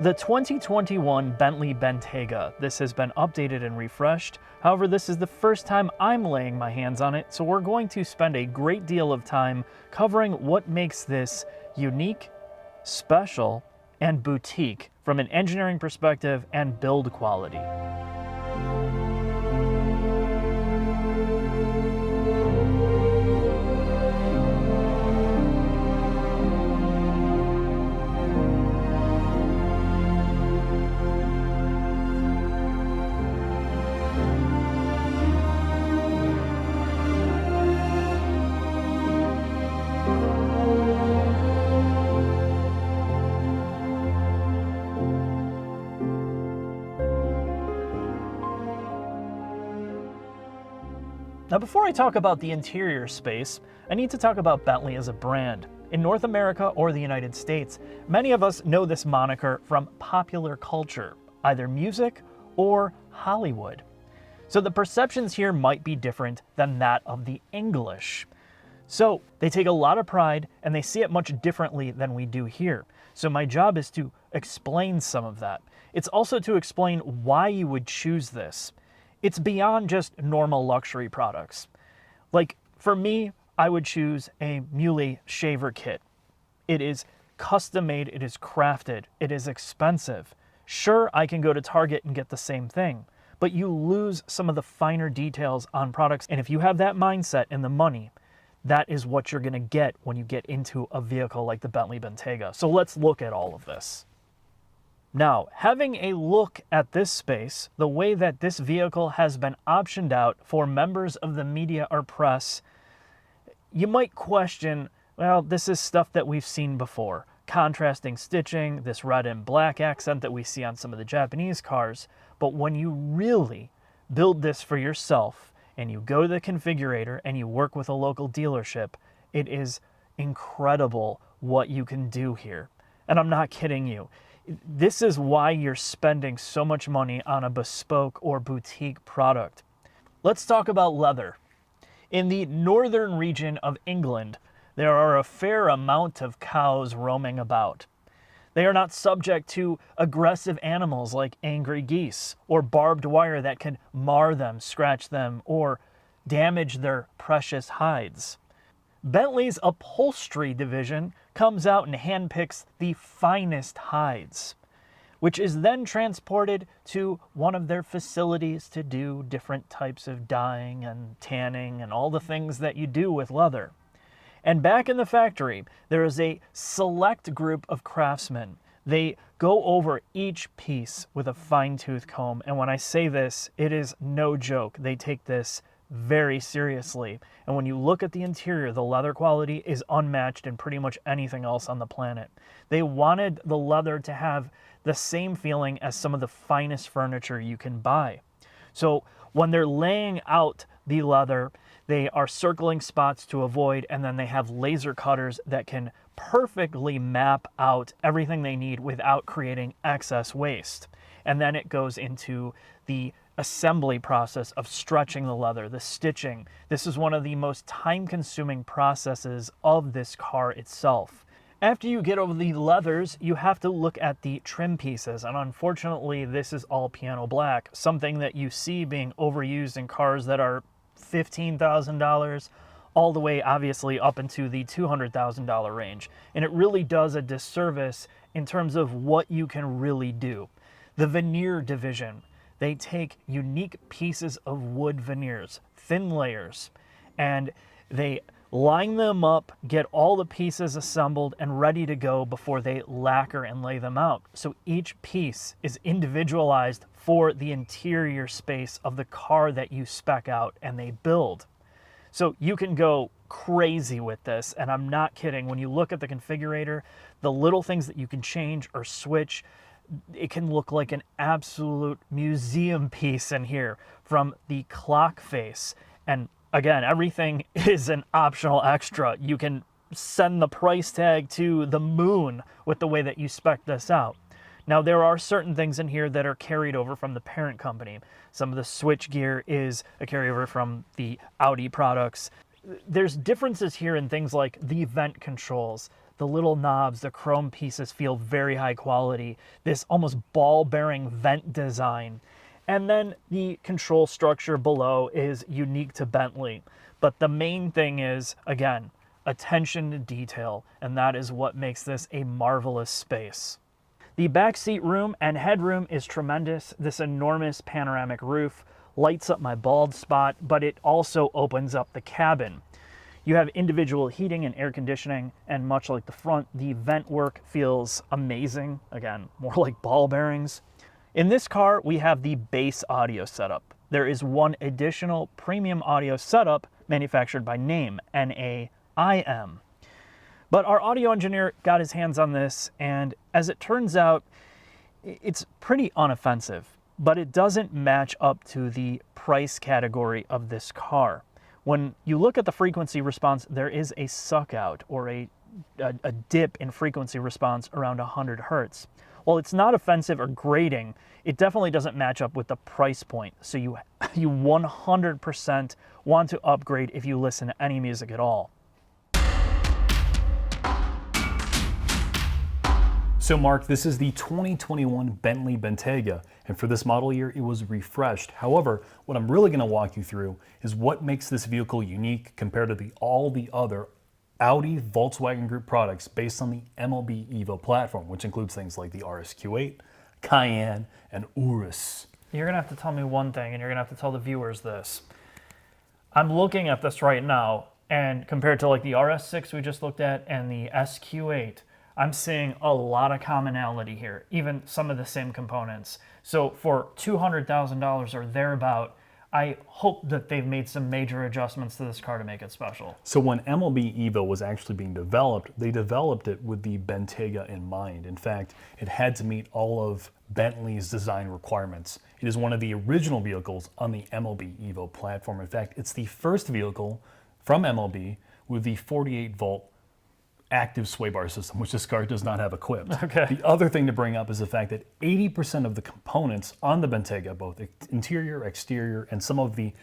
The 2021 Bentley Bentayga. This has been updated and refreshed. However, this is the first time I'm laying my hands on it, so we're going to spend a great deal of time covering what makes this unique, special, and boutique from an engineering perspective and build quality. Now, before I talk about the interior space, I need to talk about Bentley as a brand. In North America or the United States, many of us know this moniker from popular culture, either music or Hollywood. So the perceptions here might be different than that of the English. So they take a lot of pride and they see it much differently than we do here. So my job is to explain some of that. It's also to explain why you would choose this. It's beyond just normal luxury products. Like, for me, I would choose a Muley shaver kit. It is custom made, it is crafted, it is expensive. Sure, I can go to Target and get the same thing, but you lose some of the finer details on products, and if you have that mindset and the money, that is what you're gonna get when you get into a vehicle like the Bentley Bentayga. So let's look at all of this. Now, having a look at this space, the way that this vehicle has been optioned out for members of the media or press, you might question, well, this is stuff that we've seen before. Contrasting stitching, this red and black accent that we see on some of the Japanese cars. But when you really build this for yourself and you go to the configurator and you work with a local dealership, it is incredible what you can do here. And I'm not kidding you. This is why you're spending so much money on a bespoke or boutique product. Let's talk about leather. In the northern region of England, there are a fair amount of cows roaming about. They are not subject to aggressive animals like angry geese or barbed wire that can mar them, scratch them, or damage their precious hides. Bentley's upholstery division comes out and handpicks the finest hides, which is then transported to one of their facilities to do different types of dyeing and tanning and all the things that you do with leather. And back in the factory, there is a select group of craftsmen. They go over each piece with a fine-tooth comb, and when I say this, it is no joke. They take this very seriously. And when you look at the interior, the leather quality is unmatched in pretty much anything else on the planet. They wanted the leather to have the same feeling as some of the finest furniture you can buy. So when they're laying out the leather, they are circling spots to avoid, and then they have laser cutters that can perfectly map out everything they need without creating excess waste. And then it goes into the assembly process of stretching the leather, the stitching. This is one of the most time-consuming processes of this car itself. After you get over the leathers, you have to look at the trim pieces, and unfortunately this is all piano black, something that you see being overused in cars that are $15,000 all the way obviously up into the $200,000 range. And it really does a disservice in terms of what you can really do. The veneer division, they take unique pieces of wood veneers, thin layers, and they line them up, get all the pieces assembled and ready to go before they lacquer and lay them out. So each piece is individualized for the interior space of the car that you spec out and they build. So you can go crazy with this, and I'm not kidding. When you look at the configurator, the little things that you can change or switch, it can look like an absolute museum piece in here, from the clock face. And again, everything is an optional extra. You can send the price tag to the moon with the way that you spec this out. Now, there are certain things in here that are carried over from the parent company. Some of the switch gear is a carryover from the Audi products. There's differences here in things like the vent controls, The little knobs, the chrome pieces feel very high quality. This almost ball-bearing vent design. And then the control structure below is unique to Bentley. But the main thing is, again, attention to detail, and that is what makes this a marvelous space. The backseat room and headroom is tremendous. This enormous panoramic roof lights up my bald spot, but it also opens up the cabin. You have individual heating and air conditioning, and much like the front, the vent work feels amazing. Again, more like ball bearings. In this car, we have the base audio setup. There is one additional premium audio setup manufactured by NAIM, N-A-I-M. But our audio engineer got his hands on this, and as it turns out, it's pretty unoffensive, but it doesn't match up to the price category of this car. When you look at the frequency response, there is a suck out or a dip in frequency response around 100 hertz. While it's not offensive or grating, it definitely doesn't match up with the price point. So you 100% want to upgrade if you listen to any music at all. So Mark, this is the 2021 Bentley Bentayga, and for this model year, it was refreshed. However, what I'm really going to walk you through is what makes this vehicle unique compared to all the other Audi Volkswagen Group products based on the MLB Evo platform, which includes things like the RS Q8, Cayenne, and Urus. You're going to have to tell me one thing, and you're going to have to tell the viewers this. I'm looking at this right now, and compared to like the RS6 we just looked at and the SQ8, I'm seeing a lot of commonality here, even some of the same components. So for $200,000 or thereabout, I hope that they've made some major adjustments to this car to make it special. So when MLB Evo was actually being developed, they developed it with the Bentayga in mind. In fact, it had to meet all of Bentley's design requirements. It is one of the original vehicles on the MLB Evo platform. In fact, it's the first vehicle from MLB with the 48-volt active sway bar system, which this car does not have equipped. Okay. The other thing to bring up is the fact that 80% of the components on the Bentayga, both interior, exterior, and some of the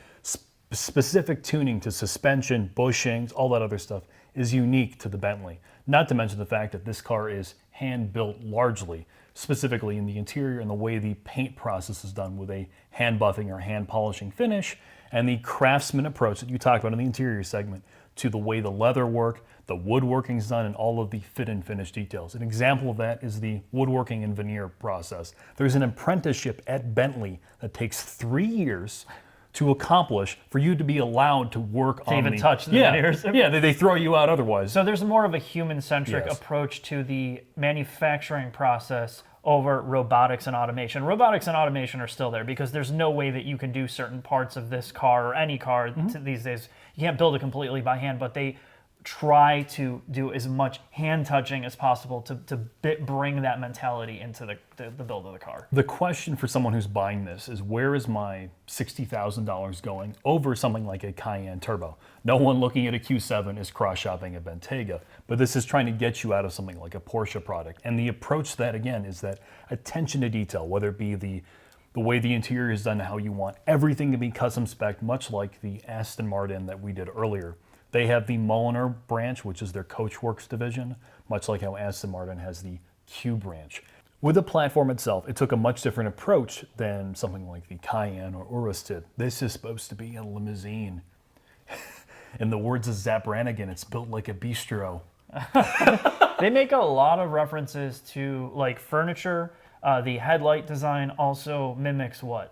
specific tuning to suspension, bushings, all that other stuff, is unique to the Bentley. Not to mention the fact that this car is hand-built largely, specifically in the interior and the way the paint process is done with a hand buffing or hand polishing finish, and the craftsman approach that you talked about in the interior segment to the way the leather work, the woodworking is done, and all of the fit and finish details. An example of that is the woodworking and veneer process. There's an apprenticeship at Bentley that takes 3 years to accomplish for you to be allowed to work on even touch the veneers. Yeah, they throw you out otherwise. So there's more of a human-centric approach to the manufacturing process over robotics and automation. Robotics and automation are still there because there's no way that you can do certain parts of this car or any car these days. You can't build it completely by hand, but they try to do as much hand touching as possible to bring that mentality into the build of the car. The question for someone who's buying this is, where is my $60,000 going over something like a Cayenne Turbo? No one looking at a Q7 is cross-shopping a Bentayga, but this is trying to get you out of something like a Porsche product. And the approach to that, again, is that attention to detail, whether it be the way the interior is done, how you want everything to be custom spec, much like the Aston Martin that we did earlier. They have the Mulliner branch, which is their Coachworks division, much like how Aston Martin has the Q branch. With the platform itself, it took a much different approach than something like the Cayenne or Urus did. This is supposed to be a limousine. In the words of Zapp Brannigan, it's built like a bistro. They make a lot of references to like furniture. The headlight design also mimics what?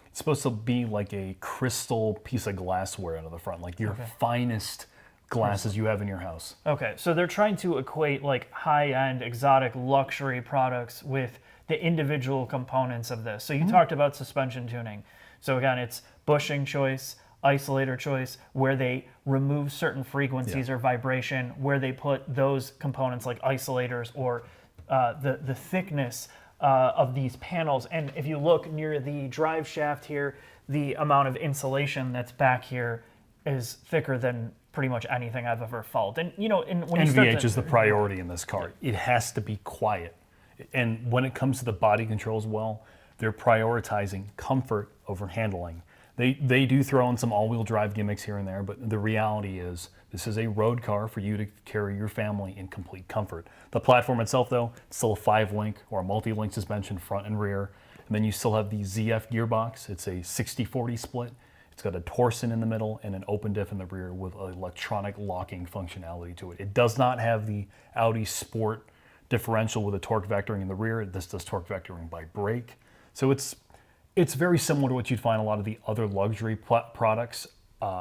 It's supposed to be like a crystal piece of glassware out of the front, like your finest glasses you have in your house. Okay, so they're trying to equate like high-end, exotic, luxury products with the individual components of this. So you talked about suspension tuning. So again, it's bushing choice, isolator choice, where they remove certain frequencies or vibration, where they put those components like isolators or the thickness of these panels. And if you look near the drive shaft here, the amount of insulation that's back here is thicker than pretty much anything I've ever felt. And you know, when NVH is the priority in this car. It has to be quiet. And when it comes to the body controls, well, they're prioritizing comfort over handling. They do throw in some all-wheel drive gimmicks here and there, but the reality is this is a road car for you to carry your family in complete comfort. The platform itself, though, it's still a 5-link or a multi-link suspension front and rear. And then you still have the ZF gearbox. It's a 60-40 split. It's got a Torsen in the middle and an open diff in the rear with electronic locking functionality to it. It does not have the Audi Sport differential with a torque vectoring in the rear. This does torque vectoring by brake. So it's very similar to what you'd find a lot of the other luxury products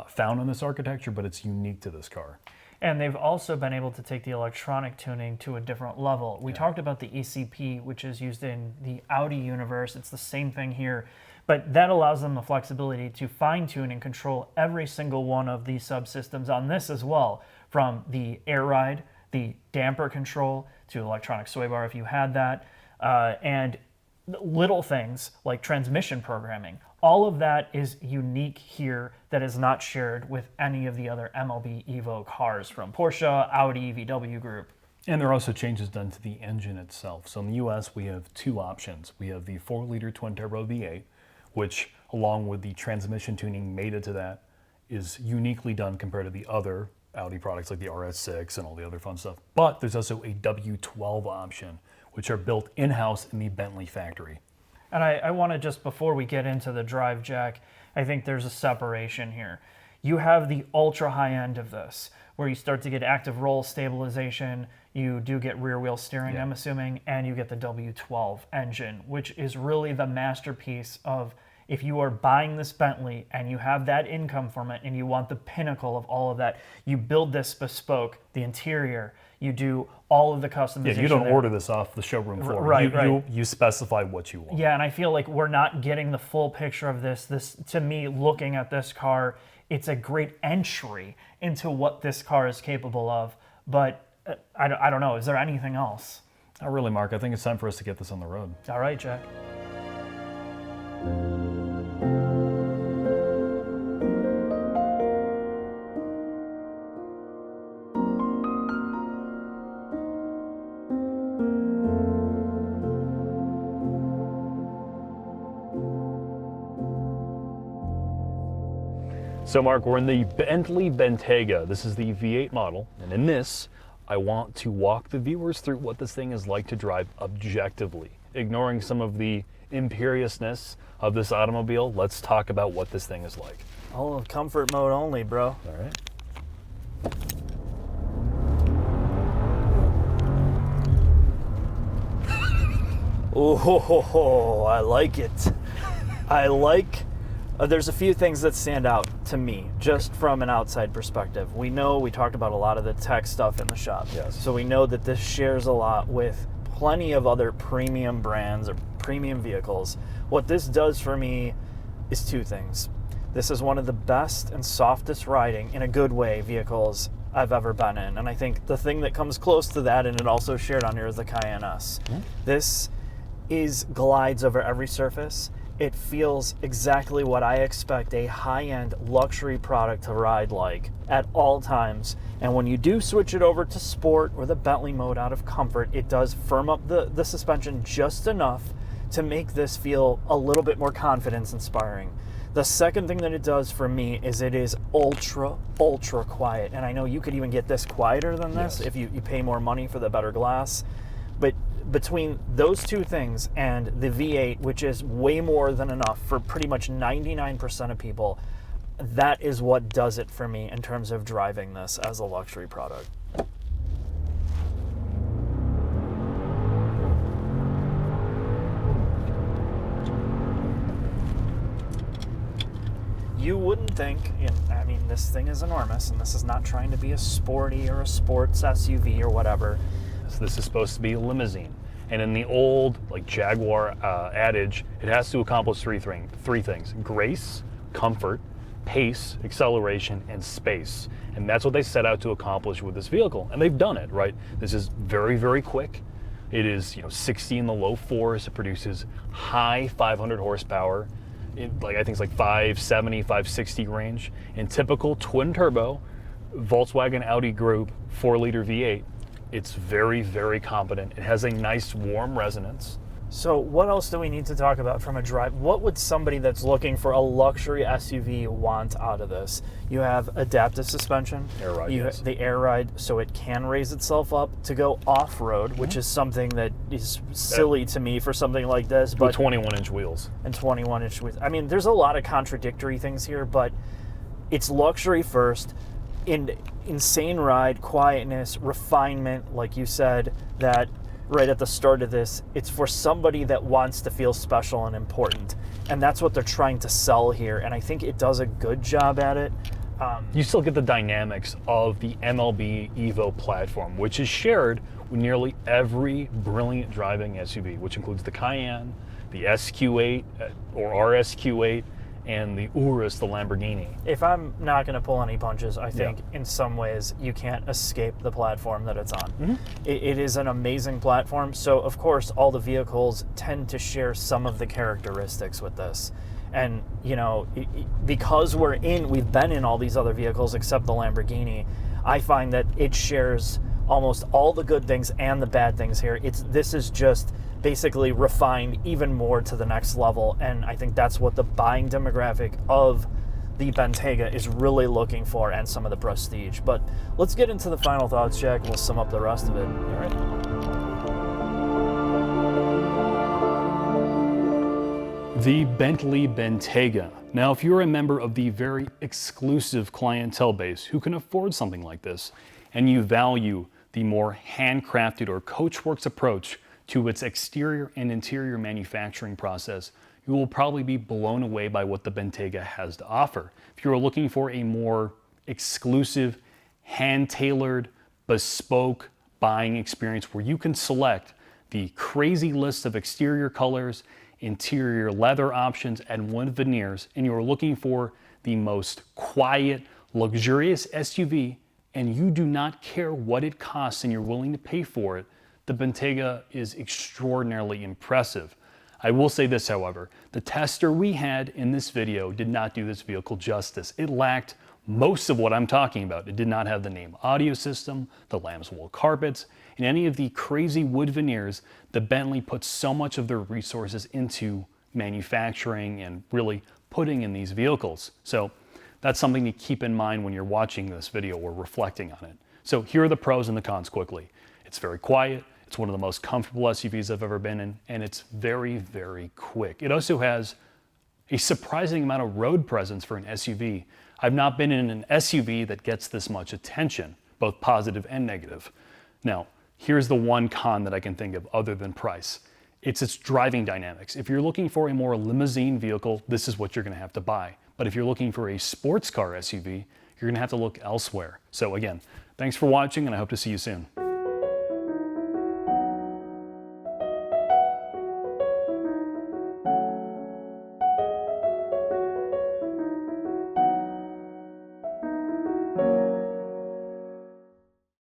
found in this architecture, but it's unique to this car. And they've also been able to take the electronic tuning to a different level. We talked about the ECP, which is used in the Audi universe. It's the same thing here, but that allows them the flexibility to fine-tune and control every single one of these subsystems on this as well, from the air ride, the damper control, to electronic sway bar if you had that, and little things like transmission programming. All of that is unique here that is not shared with any of the other MLB Evo cars from Porsche, Audi, VW Group. And there are also changes done to the engine itself. So in the US, we have 2 options. We have the 4-liter twin-turbo V8, which, along with the transmission tuning mated to that, is uniquely done compared to the other Audi products like the RS6 and all the other fun stuff. But there's also a W12 option, which are built in-house in the Bentley factory. And I want to just, before we get into the drive, Jack, I think there's a separation here. You have the ultra high end of this, where you start to get active roll stabilization, you do get rear wheel steering, I'm assuming, and you get the W12 engine, which is really the masterpiece of, if you are buying this Bentley and you have that income from it and you want the pinnacle of all of that, you build this bespoke, the interior, you do all of the customization. Yeah, you don't order this off the showroom floor. Right. You specify what you want. Yeah, and I feel like we're not getting the full picture of this. This, to me, looking at this car, it's a great entry into what this car is capable of. But I don't know. Is there anything else? Not really, Mark. I think it's time for us to get this on the road. All right, Jack. So Mark, we're in the Bentley Bentayga. This is the V8 model, and in this, I want to walk the viewers through what this thing is like to drive objectively. Ignoring some of the imperiousness of this automobile, let's talk about what this thing is like. Oh, comfort mode only, bro. All right. Oh, I like it. I like. There's a few things that stand out to me, just from an outside perspective. We talked about a lot of the tech stuff in the shop. Yes. So we know that this shares a lot with plenty of other premium brands or premium vehicles. What this does for me is 2 things. This is one of the best and softest riding, in a good way, vehicles I've ever been in. And I think the thing that comes close to that, and it also shared on here, is the Cayenne S. Mm-hmm. This glides over every surface. It feels exactly what I expect a high-end luxury product to ride like at all times. And when you do switch it over to sport or the Bentley mode out of comfort, it does firm up the suspension just enough to make this feel a little bit more confidence-inspiring. The second thing that it does for me is it is ultra, ultra quiet. And I know you could even get this quieter than this if you pay more money for the better glass. But between those 2 things and the V8, which is way more than enough for pretty much 99% of people, that is what does it for me in terms of driving this as a luxury product. You wouldn't think, I mean, this thing is enormous, and this is not trying to be a sporty or a sports SUV or whatever. So this is supposed to be a limousine. And in the old Jaguar adage, it has to accomplish three things: grace, comfort, pace, acceleration, and space. And that's what they set out to accomplish with this vehicle. And they've done it, right? This is very, very quick. It is 60 in the low 4s. It produces high 500 horsepower. I think it's like 570, 560 range. In typical twin turbo Volkswagen Audi Group 4-liter V8, it's very, very competent. It has a nice warm resonance. So what else do we need to talk about from a drive? What would somebody that's looking for a luxury SUV want out of this? You have adaptive suspension. Air ride, yes. The air ride, so it can raise itself up to go off-road, which is something that is silly to me for something like this. But 21-inch wheels. And 21-inch wheels. I mean, there's a lot of contradictory things here, but it's luxury first. Insane ride, quietness, refinement, like you said, that right at the start of this, it's for somebody that wants to feel special and important. And that's what they're trying to sell here. And I think it does a good job at it. You still get the dynamics of the MLB Evo platform, which is shared with nearly every brilliant driving SUV, which includes the Cayenne, the SQ8 or RS Q8, and the Urus, the Lamborghini. If I'm not going to pull any punches, I think in some ways you can't escape the platform that it's on. It is an amazing platform, so of course all the vehicles tend to share some of the characteristics with this. And you know, because we've been in all these other vehicles except the Lamborghini, I find that it shares almost all the good things and the bad things here. This is just basically refined even more to the next level, and I think that's what the buying demographic of the Bentayga is really looking for, and some of the prestige. But let's get into the final thoughts, Jack. We'll sum up the rest of it. All right. The Bentley Bentayga. Now, if you're a member of the very exclusive clientele base who can afford something like this, and you value the more handcrafted or Coachworks approach to its exterior and interior manufacturing process, you will probably be blown away by what the Bentayga has to offer. If you're looking for a more exclusive, hand-tailored, bespoke buying experience where you can select the crazy list of exterior colors, interior leather options, and wood veneers, and you're looking for the most quiet, luxurious SUV, and you do not care what it costs and you're willing to pay for it, the Bentayga is extraordinarily impressive. I will say this, however, the tester we had in this video did not do this vehicle justice. It lacked most of what I'm talking about. It did not have the name audio system, the lamb's wool carpets, and any of the crazy wood veneers that Bentley puts so much of their resources into manufacturing and really putting in these vehicles. So that's something to keep in mind when you're watching this video or reflecting on it. So here are the pros and the cons quickly. It's very quiet. It's one of the most comfortable SUVs I've ever been in, and it's very, very quick. It also has a surprising amount of road presence for an SUV. I've not been in an SUV that gets this much attention, both positive and negative. Now, here's the one con that I can think of other than price. It's its driving dynamics. If you're looking for a more limousine vehicle, this is what you're gonna have to buy. But if you're looking for a sports car SUV, you're gonna have to look elsewhere. So again, thanks for watching, and I hope to see you soon.